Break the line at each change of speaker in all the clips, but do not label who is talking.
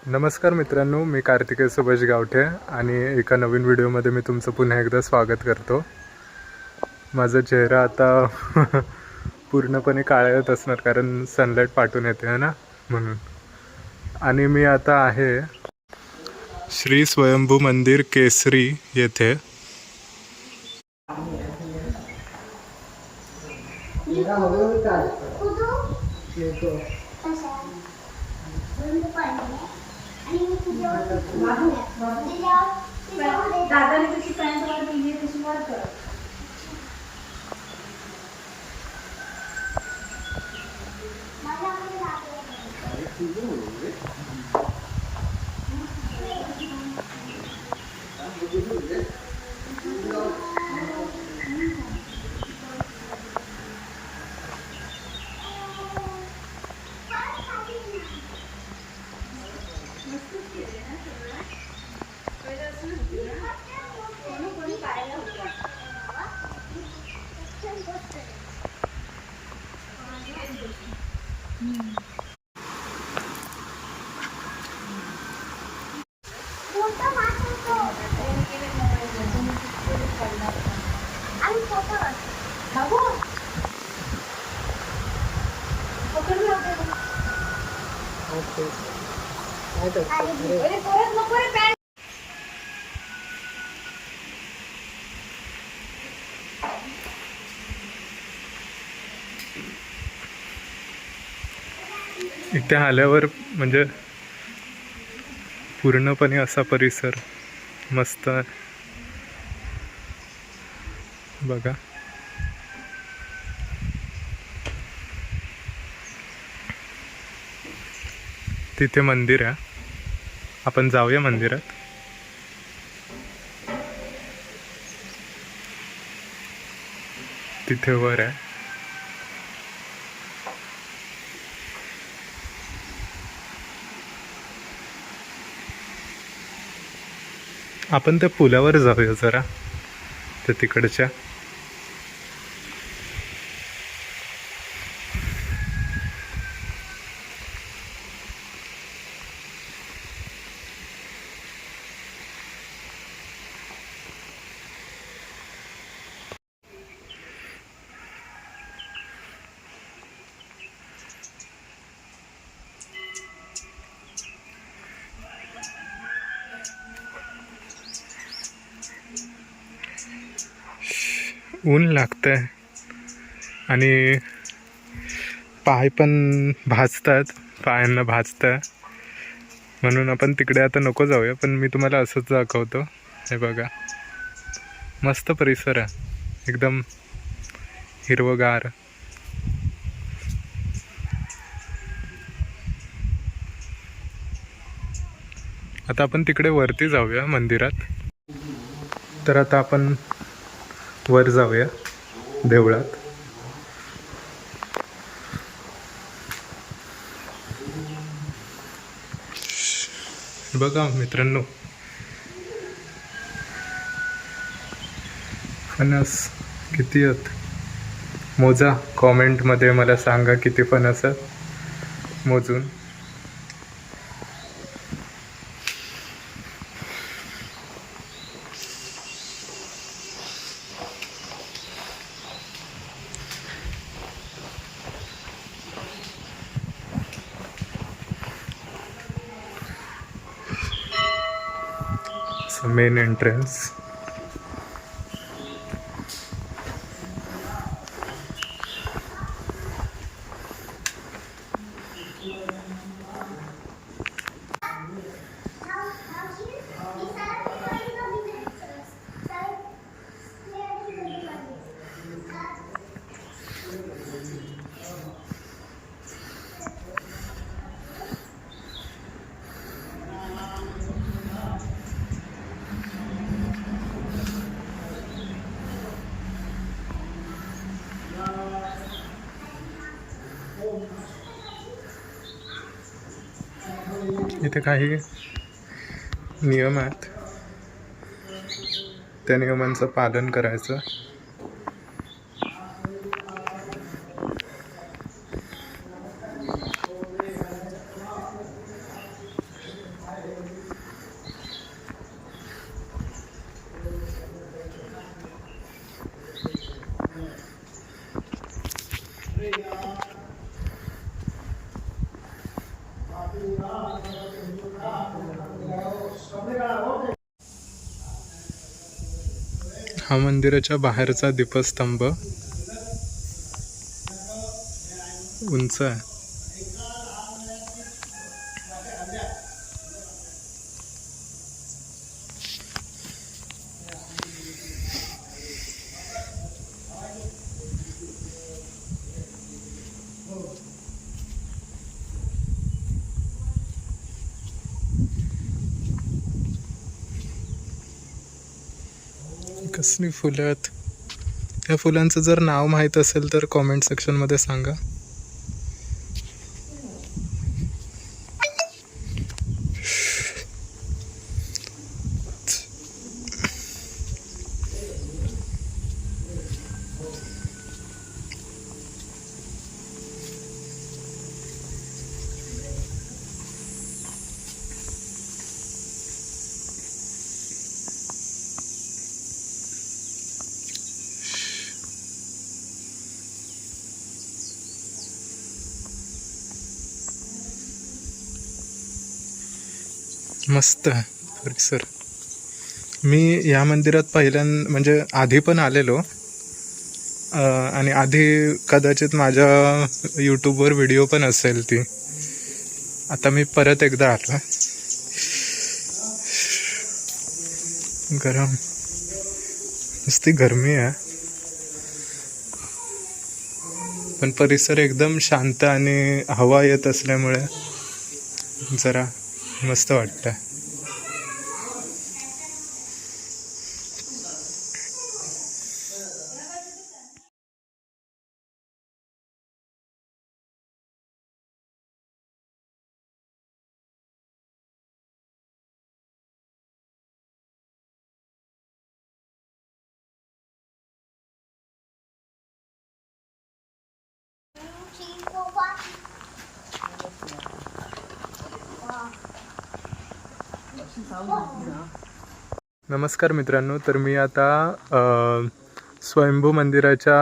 नमस्कार मित्रांनो, मी कार्तिकेय सुभाष गावठे आणि एका नवीन व्हिडिओमध्ये मी तुमचं पुन्हा एकदा स्वागत करतो। माझा चेहरा आता पूर्णपणे काळवत असणार कारण सनलाईट पाठून येते है ना, म्हणून। आणि मी आता आहे श्री स्वयंभू मंदिर केसरी येथे।
दादाने कशी पॅन्ट वर दिली तशी वर कर।
इथे आल्यावर म्हणजे पूर्णपणे असा परिसर मस्त बघा। तिथे मंदिर आहे, आपण जाऊया मंदिरात। तिथे वर आहे। आपण त्या पुलावर जाऊया जरा, त्या तिकडच्या। ऊन लागतंय आणि पाय पण भाजतात, पायांना भाजतं, म्हणून आपण तिकडे आता नको जाऊया। पण मी तुम्हाला असंच दाखवतो। हे बघा, मस्त परिसर आहे, एकदम हिरवगार। आता आपण तिकडे वरती जाऊया मंदिरात। तर आता आपण वर जाऊया देवळात। बघा मित्रांनो, फणस किती आहेत मोजा। कॉमेंटमध्ये मला सांगा किती फणस आहेत मोजून। Main entrance. इथे काही नियम आहेत, त्या नियमांचं पालन करायचं। हा मंदिराच्या बाहेरचा दीपस्तंभ उंच आहे. कसली फुलं आहेत. या फुलांचं जर नाव माहीत असेल तर कॉमेंट सेक्शनमध्ये सांगा. मस्त आहे परिसर. मी या मंदिरात म्हणजे आधी पण आलेलो आणि आधी कदाचित माझ्या यूट्यूबवर व्हिडिओ पण असेल ती. आता मी परत एकदा आलो. गरम नुसती गरमी आहे पण परिसर एकदम शांत आणि हवा येत असल्यामुळे जरा मस्त वाटतं. नमस्कार मित्रांनो, तर मी आता स्वयंभू मंदिराच्या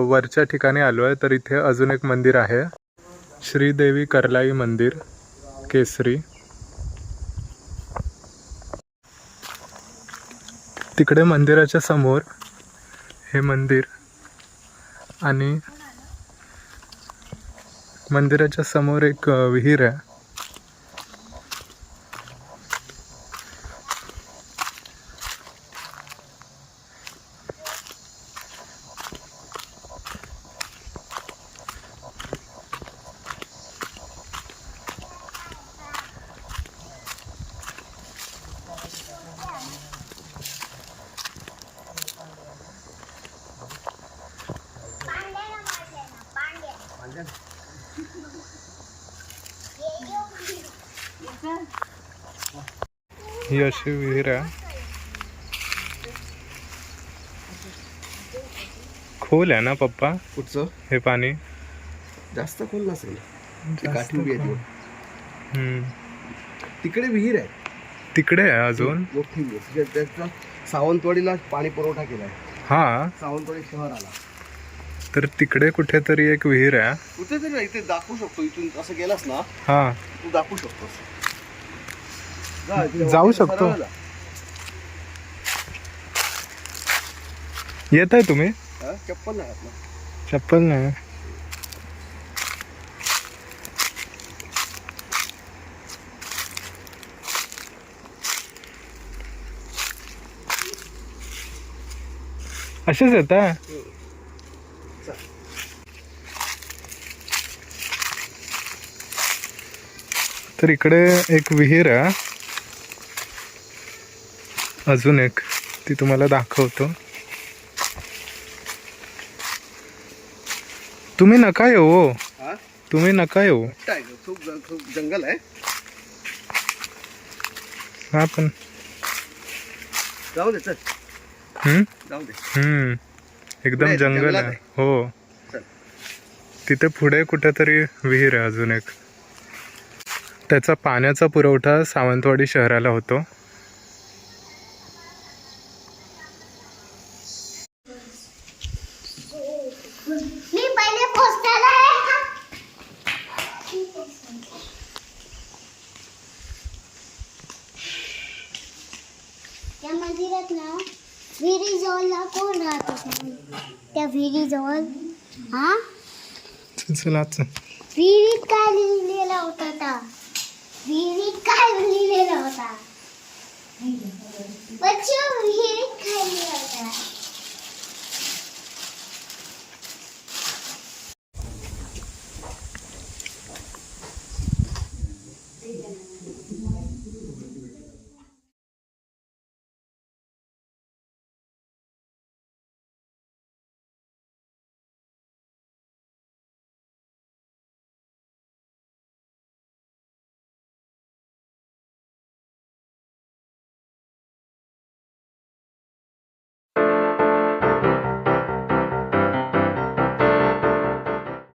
वरच्या ठिकाणी आलो आहे. तर इथे अजून एक मंदिर आहे, श्रीदेवी करलाई मंदिर केसरी. तिकडे मंदिराच्या समोर हे मंदिर आणि मंदिराच्या समोर एक विहीर आहे. ही अशी विहीर आहे. खोल आहे ना पप्पा
कुठचं
हे पाणी?
जास्त खोल नसेल. ती
जास्त
काठी उभी आहे
खोल.
ती. तिकडे विहीर आहे
तिकडे आहे अजून.
मोठी विहीर. त्याचा सावंतवाडीला पाणी पुरवठा केलाय.
हा,
सावंतवाडी शहर आला
तर तिकडे कुठेतरी एक विहीर आहे.
कुठेतरी ना इथे दाखवू शकतो. इथून असं गेलास ना
हा,
तू दाखवू शकतोस.
जाऊ शकतो. येत आहे तुम्ही?
चप्पल नाही ना.
चप्पल नाही. असेच येत आहे. तर इकडे एक विहीर आहे अजून एक, ती तुम्हाला दाखवतो. तुम्ही नका येऊ. तुम्ही नका येऊ.
खूप जंगल आहे.
हा पण
जाऊ दे चल. जाऊ दे.
एकदम जंगल आहे. हो,
चल.
तिथे पुढे कुठेतरी विहीर आहे अजून एक. त्याचा पाण्याचा पुरवठा सावंतवाडी शहराला होतो.
विहिरी जवळ कोण राहत होता त्या विहिरी जवळ हा
चल आज
विहिरीत काय लिहिलेला होता त्या विहिरीत काय लिहिलेला होता बच्चू विहिरीत काय लिहिलेला होता